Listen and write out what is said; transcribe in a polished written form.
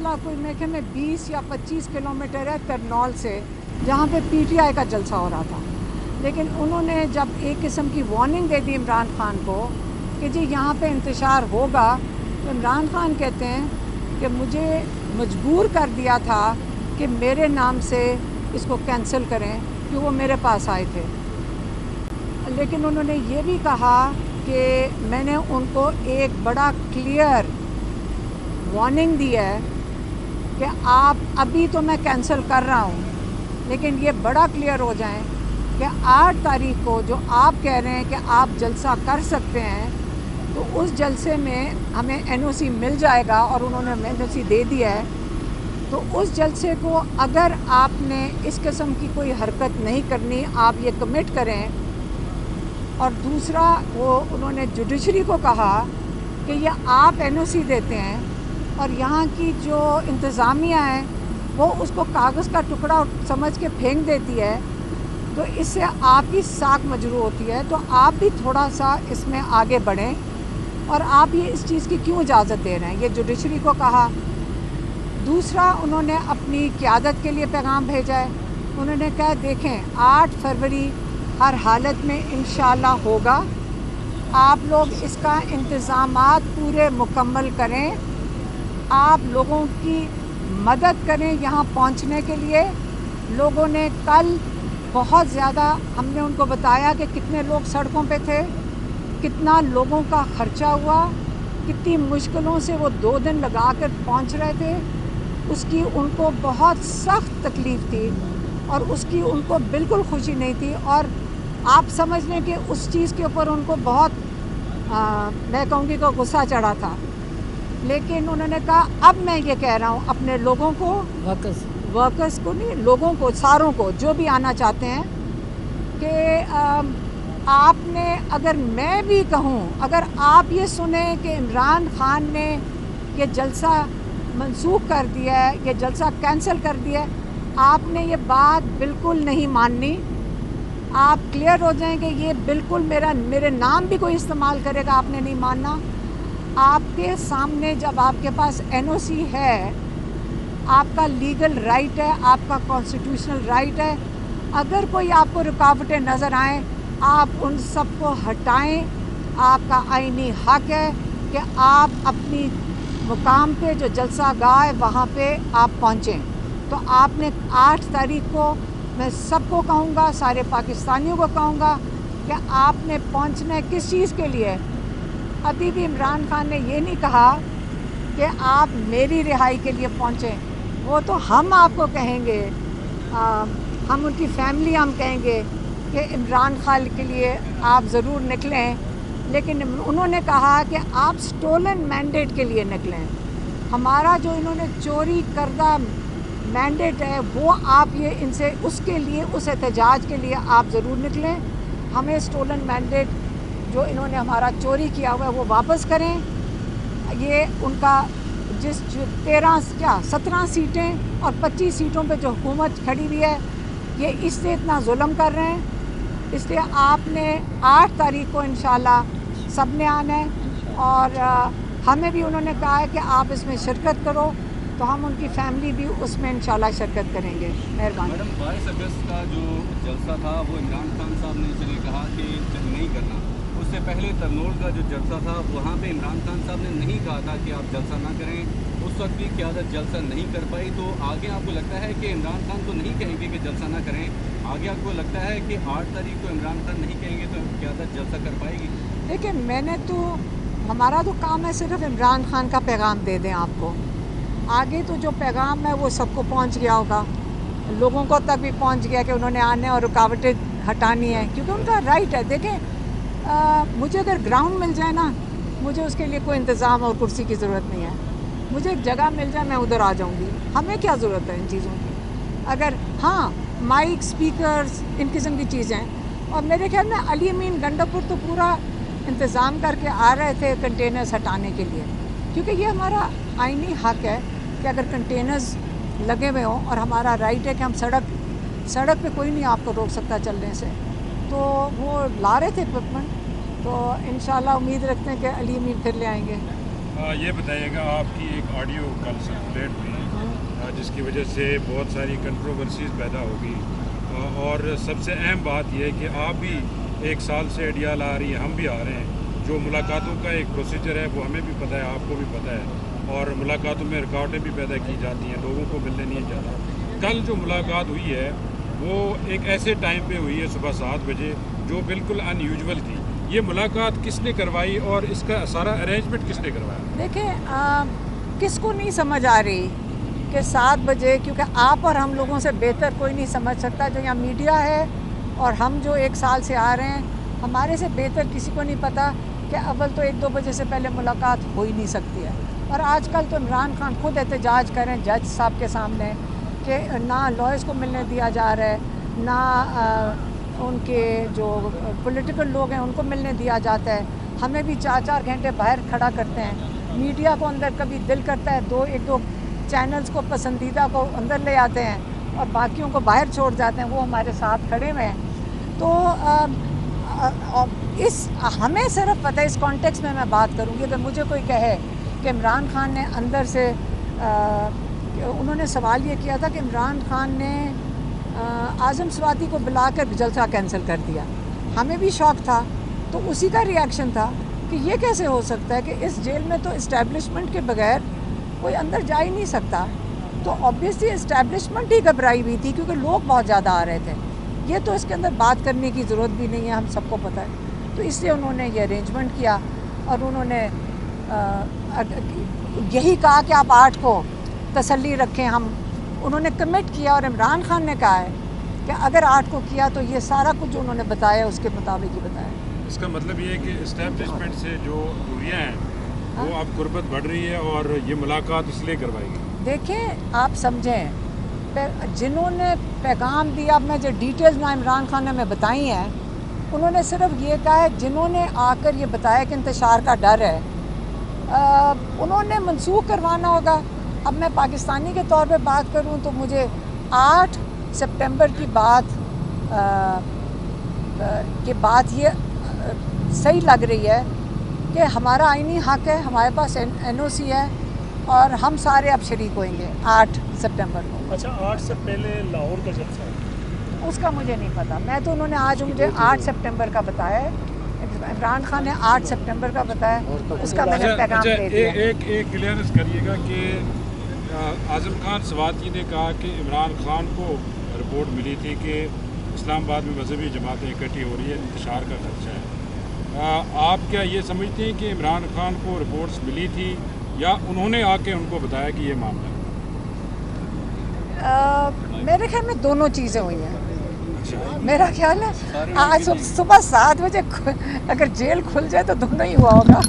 फासला कोई मेरे ख्याल में 20 या 25 किलोमीटर है करनौल से, जहाँ पे पीटीआई का जलसा हो रहा था। लेकिन उन्होंने जब एक किस्म की वार्निंग दे दी इमरान खान को कि जी यहाँ पे इंतशार होगा, तो इमरान खान कहते हैं कि मुझे मजबूर कर दिया था कि मेरे नाम से इसको कैंसिल करें, कि वो मेरे पास आए थे। लेकिन उन्होंने ये भी कहा कि मैंने उनको एक बड़ा क्लियर वार्निंग दी है कि आप अभी तो मैं कैंसिल कर रहा हूँ, लेकिन ये बड़ा क्लियर हो जाए कि 8 तारीख को जो आप कह रहे हैं कि आप जलसा कर सकते हैं, तो उस जलसे में हमें एनओसी मिल जाएगा, और उन्होंने हमें एनओसी दे दिया है। तो उस जलसे को अगर आपने इस किस्म की कोई हरकत नहीं करनी, आप ये कमिट करें। और दूसरा, वो उन्होंने जुडिशरी को कहा कि ये आप एनओसी देते हैं और यहाँ की जो इंतज़ामिया है वो उसको कागज़ का टुकड़ा समझ के फेंक देती है, तो इससे आपकी साख मजरू होती है। तो आप भी थोड़ा सा इसमें आगे बढ़ें, और आप ये इस चीज़ की क्यों इजाज़त दे रहे हैं, ये जुडिशरी को कहा। दूसरा, उन्होंने अपनी क़यादत के लिए पैगाम भेजा है। उन्होंने कहा देखें 8 फरवरी हर हालत में इंशाअल्लाह होगा, आप लोग इसका इंतज़ामात पूरे मुकम्मल करें, आप लोगों की मदद करें यहाँ पहुँचने के लिए। लोगों ने कल बहुत ज़्यादा, हमने उनको बताया कि कितने लोग सड़कों पे थे, कितना लोगों का ख़र्चा हुआ, कितनी मुश्किलों से वो 2 दिन लगा कर पहुँच रहे थे, उसकी उनको बहुत सख्त तकलीफ़ थी और उसकी उनको बिल्कुल खुशी नहीं थी। और आप समझ लें कि उस चीज़ के ऊपर उनको बहुत मैं कहूँगी कि गुस्सा चढ़ा था। लेकिन उन्होंने कहा अब मैं ये कह रहा हूँ अपने लोगों को, वर्कर्स को नहीं, लोगों को, सारों को जो भी आना चाहते हैं, कि आपने, अगर मैं भी कहूँ, अगर आप ये सुने कि इमरान खान ने ये जलसा मंसूख कर दिया है, ये जलसा कैंसिल कर दिया है, आपने ये बात बिल्कुल नहीं माननी। आप क्लियर हो जाएं कि ये बिल्कुल मेरे नाम भी कोई इस्तेमाल करेगा, आपने नहीं मानना। आपके सामने जब आपके पास एनओसी है, आपका लीगल राइट है, आपका कॉन्स्टिट्यूशनल राइट है, अगर कोई आपको रुकावटें नज़र आएँ, आप उन सब को हटाएँ। आपका आईनी हक है कि आप अपनी मुकाम पे जो जलसा गाह है वहाँ पे आप पहुँचें। तो आपने 8 तारीख को, मैं सबको कहूँगा, सारे पाकिस्तानियों को कहूँगा कि आपने पहुँचना है किस चीज़ के लिए। अभी भी इमरान खान ने ये नहीं कहा कि आप मेरी रिहाई के लिए पहुँचें, वो तो हम आपको कहेंगे, हम उनकी फैमिली हम कहेंगे कि इमरान खान के लिए आप ज़रूर निकलें, लेकिन उन्होंने कहा कि आप स्टोलन मैंडेट के लिए निकलें। हमारा जो इन्होंने चोरी करदा मैंडेट है वो आप ये इनसे, उसके लिए, उस एहतजाज के लिए आप ज़रूर निकलें। हमें स्टोलन मैंडेट जो इन्होंने हमारा चोरी किया हुआ है वो वापस करें। ये उनका जिस 17 सीटें और 25 सीटों पे जो हुकूमत खड़ी हुई है, ये इससे इतना जुल्म कर रहे हैं। इसलिए आपने 8 तारीख को इंशाल्लाह सब ने आना है, और हमें भी उन्होंने कहा है कि आप इसमें शिरकत करो, तो हम उनकी फैमिली भी उसमें इंशाल्लाह शिरकत करेंगे। मेहरबानी। मैडम, 22 अगस्त का जो जलसा था वो इमरान खान साहब ने चलिए कहा कि नहीं करना। उससे पहले तरनोल का जो जलसा था वहाँ पे इमरान खान साहब ने नहीं कहा था कि आप जलसा ना करें, उस वक्त भी क़यादत जलसा नहीं कर पाई। तो आगे आपको लगता है कि इमरान खान तो नहीं कहेंगे कि जलसा ना करें, आगे आपको लगता है कि 8 तारीख को इमरान खान नहीं कहेंगे तो क़यादत जलसा कर पाएगी? देखिए, मैंने तो, हमारा तो काम है सिर्फ इमरान खान का पैगाम दे दें आपको। आगे तो जो पैगाम है वो सबको पहुंच गया होगा, लोगों को तक भी पहुंच गया कि उन्होंने आने और रुकावटें हटानी है, क्योंकि उनका राइट है। देखें, मुझे अगर ग्राउंड मिल जाए ना, मुझे उसके लिए कोई इंतज़ाम और कुर्सी की ज़रूरत नहीं है। मुझे एक जगह मिल जाए, मैं उधर आ जाऊंगी। हमें क्या ज़रूरत है इन चीज़ों की? अगर हाँ, माइक, स्पीकर्स, इन किस्म की चीज़ें। और मेरे ख्याल में अली अमीन गंडापुर तो पूरा इंतज़ाम करके आ रहे थे कंटेनर्स हटाने के लिए, क्योंकि ये हमारा आईनी हक है कि अगर कंटेनर्स लगे हुए हों, और हमारा राइट है कि हम सड़क पे कोई नहीं आपको रोक सकता चलने से, तो वो ला रहे थे इक्विपमेंट। तो इंशाल्लाह उम्मीद रखते हैं कि अली अमीन फिर ले आएंगे। ये बताइएगा, आपकी एक ऑडियो कल सर्कुलेट हुई जिसकी वजह से बहुत सारी कंट्रोवर्सीज पैदा होगी, और सबसे अहम बात यह है कि आप भी 1 साल से अडियाल आ रही हैं, हम भी आ रहे हैं। जो मुलाकातों का एक प्रोसीजर है वो हमें भी पता है, आपको भी पता है, और मुलाकातों में रुकावटें भी पैदा की जाती हैं, लोगों को मिलने नहीं जाता। कल जो मुलाकात हुई है वो एक ऐसे टाइम पे हुई है सुबह 7 बजे, जो बिल्कुल अनयूजुअल थी। ये मुलाकात किसने करवाई और इसका सारा अरेंजमेंट किसने करवाया? देखिए, किसको नहीं समझ आ रही कि 7 बजे, क्योंकि आप और हम लोगों से बेहतर कोई नहीं समझ सकता। जो यहाँ मीडिया है और हम जो 1 साल से आ रहे हैं, हमारे से बेहतर किसी को नहीं पता कि अव्वल तो 1-2 बजे से पहले मुलाकात हो ही नहीं सकती है। और आजकल तो इमरान खान खुद एहतजाज करें जज साहब के सामने कि ना लॉयर्स को मिलने दिया जा रहा है, ना उनके जो पॉलिटिकल लोग हैं उनको मिलने दिया जाता है। हमें भी 4-4 घंटे बाहर खड़ा करते हैं। मीडिया को अंदर कभी दिल करता है 1-2 चैनल्स को पसंदीदा को अंदर ले आते हैं और बाकियों को बाहर छोड़ जाते हैं। वो हमारे साथ खड़े हुए हैं। तो हमें सिर्फ पता है, इस कॉन्टेक्स्ट में मैं बात करूँगी, अगर मुझे कोई कहे कि इमरान खान ने अंदर से उन्होंने सवाल ये किया था कि इमरान खान ने आज़म स्वाति को बुलाकर जलसा कैंसिल कर दिया। हमें भी शौक था, तो उसी का रिएक्शन था कि ये कैसे हो सकता है कि इस जेल में तो इस्टेब्लिशमेंट के बगैर कोई अंदर जा ही नहीं सकता। तो ऑब्वियसली इस्टेब्लिशमेंट ही घबराई हुई थी, क्योंकि लोग बहुत ज़्यादा आ रहे थे। ये तो इसके अंदर बात करने की ज़रूरत भी नहीं है, हम सबको पता है। तो इसलिए उन्होंने ये अरेंजमेंट किया और उन्होंने यही कहा कि आप 8 को तसल्ली रखें। उन्होंने कमिट किया और इमरान खान ने कहा है कि अगर 8 को किया तो ये सारा कुछ जो उन्होंने बताया उसके मुताबिक ही बताया। इसका मतलब ये है कि इस्टेब्लिशमेंट से जो दूरियाँ हैं वो अब गुर्बत बढ़ रही है और ये मुलाकात इसलिए करवाई गई। देखें, आप समझें, जिन्होंने पैगाम दिया, अब मैं जो डिटेल्स ना इमरान खान ने हमें बताई हैं, उन्होंने सिर्फ ये कहा है, जिन्होंने आकर ये बताया कि इंतशार का डर है, उन्होंने मनसूख करवाना होगा। अब मैं पाकिस्तानी के तौर पे बात करूं तो मुझे 8 सितंबर की बात ये सही लग रही है कि हमारा आईनी हक है, हमारे पास NOC है और हम सारे अब शरीक होंगे 8 सितंबर को। अच्छा, 8 से पहले लाहौर का जलसा है? उसका मुझे नहीं पता। मैं तो उन्होंने आज मुझे 8 सितंबर का बताया है, इमरान खान ने 8 सितंबर का बताया, उसका मैंने पैगाम दे दिया। एक क्लियरेंस करिएगा कि आज़म खान स्वाति ने कहा कि इमरान खान को रिपोर्ट मिली थी कि इस्लामाबाद में मजहबी जमातें इकट्ठी हो रही है, इंतशार का खर्चा है। आप क्या ये समझते हैं कि इमरान खान को रिपोर्ट्स मिली थी या उन्होंने आके उनको बताया कि ये मामला है? मेरे ख्याल में दोनों चीज़ें हुई हैं। मेरा ख्याल है आज सुबह 7 बजे अगर जेल खुल जाए तो दोनों ही हुआ होगा।